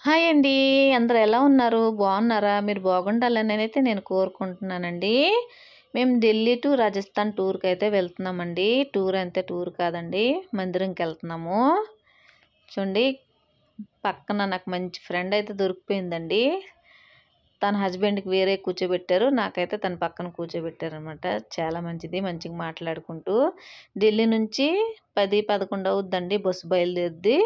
Hi అండి. అందరూ ఎలా ఉన్నారు? బాగున్నారా? మీరు బాగుండాలని నేను కోరుకుంటున్నానండి. మేము ఢిల్లీ టు రాజస్థాన్ టూర్‌కైతే వెళ్తున్నామండి. టూర్ అంటే టూర్ కాదండి. మందిరంకెళ్తున్నాము. చూడండి, పక్కన నాకు మంచి ఫ్రెండ్ అయితే దొరికిపోయిందండి. తన హస్బెండ్‌కి వేరే కూర్చోబెట్టారు. నాకైతే తన పక్కన కూర్చోబెట్టారనమాట. చాలా మంచిది. మంచిగా మాట్లాడుకుంటూ ఢిల్లీ నుంచి 10, 11 అవుద్దండి బస్సు బయలుదేరుద్ది.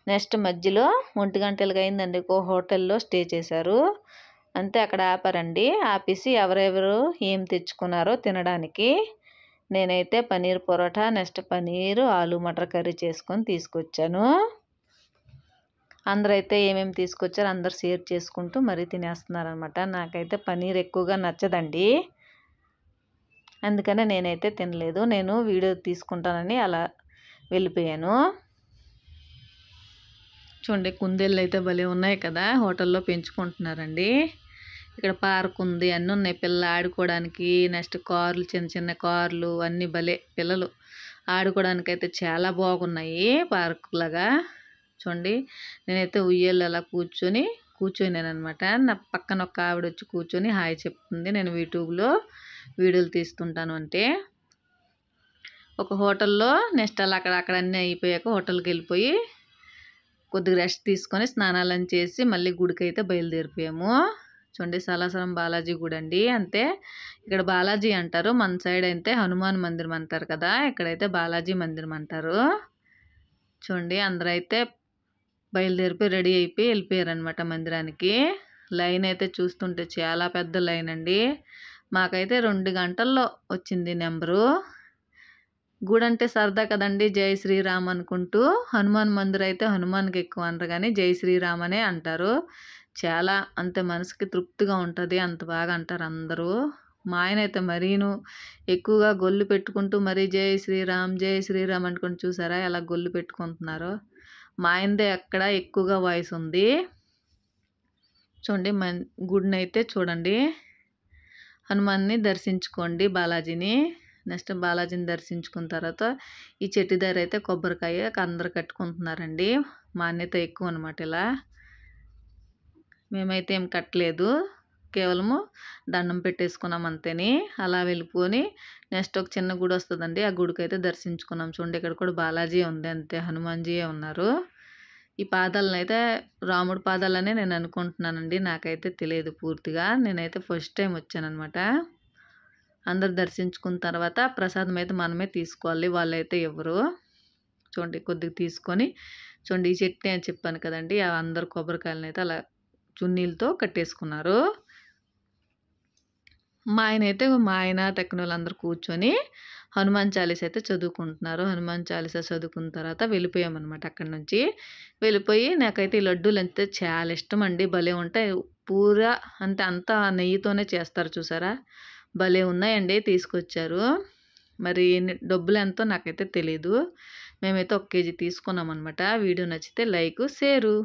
నెక్స్ట్ మధ్యలో 1 అయిందండి. ఒక హోటల్‌లో స్టే చేశారు. అంతే, అక్కడ ఆపారండి. ఆపేసి ఎవరెవరు ఏం తెచ్చుకున్నారో తినడానికి. నేనైతే పన్నీర్ పరోటా, నెక్స్ట్ పన్నీరు, ఆలు మటర్ కర్రీ చేసుకొని తీసుకొచ్చాను. అందరైతే ఏమేమి తీసుకొచ్చారో అందరు షేర్ చేసుకుంటూ మరీ తినేస్తున్నారనమాట. నాకైతే పన్నీర్ ఎక్కువగా నచ్చదండి. అందుకనే నేనైతే తినలేదు. నేను వీడియో తీసుకుంటానని అలా వెళ్ళిపోయాను. చూడండి, కుందేళ్ళు అయితే భలే ఉన్నాయి కదా, హోటల్లో పెంచుకుంటున్నారండి. ఇక్కడ పార్క్ ఉంది, అన్నీ ఉన్నాయి పిల్లలు ఆడుకోవడానికి. నెక్స్ట్ కార్లు, చిన్న చిన్న కార్లు అన్నీ భలే పిల్లలు ఆడుకోవడానికి అయితే చాలా బాగున్నాయి పార్క్ లాగా. చూడండి, నేనైతే ఉయ్యాలలో అలా కూర్చొనేనమాట. నా పక్కన ఒక ఆవిడ వచ్చి కూర్చొని హాయ్ చెప్తుంది. నేను యూట్యూబ్లో వీడియోలు తీస్తుంటాను. అంటే ఒక హోటల్లో నెక్స్ట్ అలా అక్కడ అన్నీ అయిపోయాక హోటల్కి వెళ్ళిపోయి కొద్దిగా రెస్ట్ తీసుకొని స్నానాలను చేసి మళ్ళీ గుడికి అయితే బయలుదేరిపోయాము. చూడండి, సలాసలం బాలాజీ గుడి అండి. అంతే, ఇక్కడ బాలాజీ అంటారు. మన సైడ్ అయితే హనుమాన్ మందిరం అంటారు కదా, ఇక్కడైతే బాలాజీ మందిరం అంటారు. చూడండి, అందరూ అయితే బయలుదేరిపోయి రెడీ అయిపోయి వెళ్ళిపోయారనమాట మందిరానికి. లైన్ అయితే చూస్తుంటే చాలా పెద్ద లైన్ అండి. మాకైతే 2 గంటల్లో వచ్చింది నెంబరు. గుడి అంటే సరదా కదండి, జై శ్రీరామ్ అనుకుంటూ. హనుమాన్ మందిరం అయితే హనుమాన్కి ఎక్కువ అనరు కానీ జై శ్రీరామ్ అనే అంటారు. చాలా అంతే మనసుకి తృప్తిగా ఉంటుంది, అంత బాగా అంటారు అందరూ. మా ఆయన అయితే మరీను ఎక్కువగా గొల్లు పెట్టుకుంటూ మరీ జై శ్రీరామ్ అనుకుంటూ, చూసారా ఎలా గొల్లు పెట్టుకుంటున్నారో. మా ఆయనదే అక్కడ ఎక్కువగా వాయిస్ ఉంది. చూడండి, గుడిని అయితే చూడండి, హనుమాన్ని దర్శించుకోండి, బాలాజీని. నెక్స్ట్ బాలాజీని దర్శించుకున్న తర్వాత ఈ చెట్టు దగ్గర అయితే కొబ్బరికాయ అందరు కట్టుకుంటున్నారండి. మా అన్నయ్యతో ఎక్కువ అనమాట. ఇలా మేమైతే ఏం కట్టలేదు, కేవలము దండం పెట్టేసుకున్నాం అంతేని. అలా వెళ్ళిపోని నెక్స్ట్ ఒక చిన్న గుడి వస్తుందండి, ఆ గుడికి అయితే దర్శించుకున్నాం. చూడండి, ఇక్కడ కూడా బాలాజీ ఉంది, అంతే హనుమాన్జీయే ఉన్నారు. ఈ పాదాలను అయితే రాముడి పాదాలనే నేను అనుకుంటున్నానండి, నాకైతే తెలియదు పూర్తిగా. నేనైతే ఫస్ట్ టైం వచ్చానమాట. అందరు దర్శించుకున్న తర్వాత ప్రసాదం అయితే మనమే తీసుకోవాలి, వాళ్ళైతే ఎవరు. చూడండి, కొద్దిగా తీసుకొని చూడండి, ఈ చట్నీ అని చెప్పాను కదండి, అందరు కొబ్బరికాయలను అయితే అలా చున్నీలతో కట్టేసుకున్నారు. మా ఆయన తక్కిన వాళ్ళందరూ కూర్చొని హనుమాన్ చాలీస అయితే చదువుకుంటున్నారు. హనుమాన్ చాలీస చదువుకున్న తర్వాత వెళ్ళిపోయామన్నమాట. అక్కడి నుంచి వెళ్ళిపోయి నాకైతే ఈ లడ్డూలు అంటే చాలా ఇష్టం అండి, భలే ఉంటాయి. పూరా అంతా నెయ్యితోనే చేస్తారు, చూసారా భలే ఉన్నాయండి. తీసుకొచ్చారు, మరి డబ్బులు ఎంతో నాకైతే తెలీదు. మేమైతే 1 కేజీ తీసుకున్నాం అనమాట. వీడియో నచ్చితే లైక్, షేరు.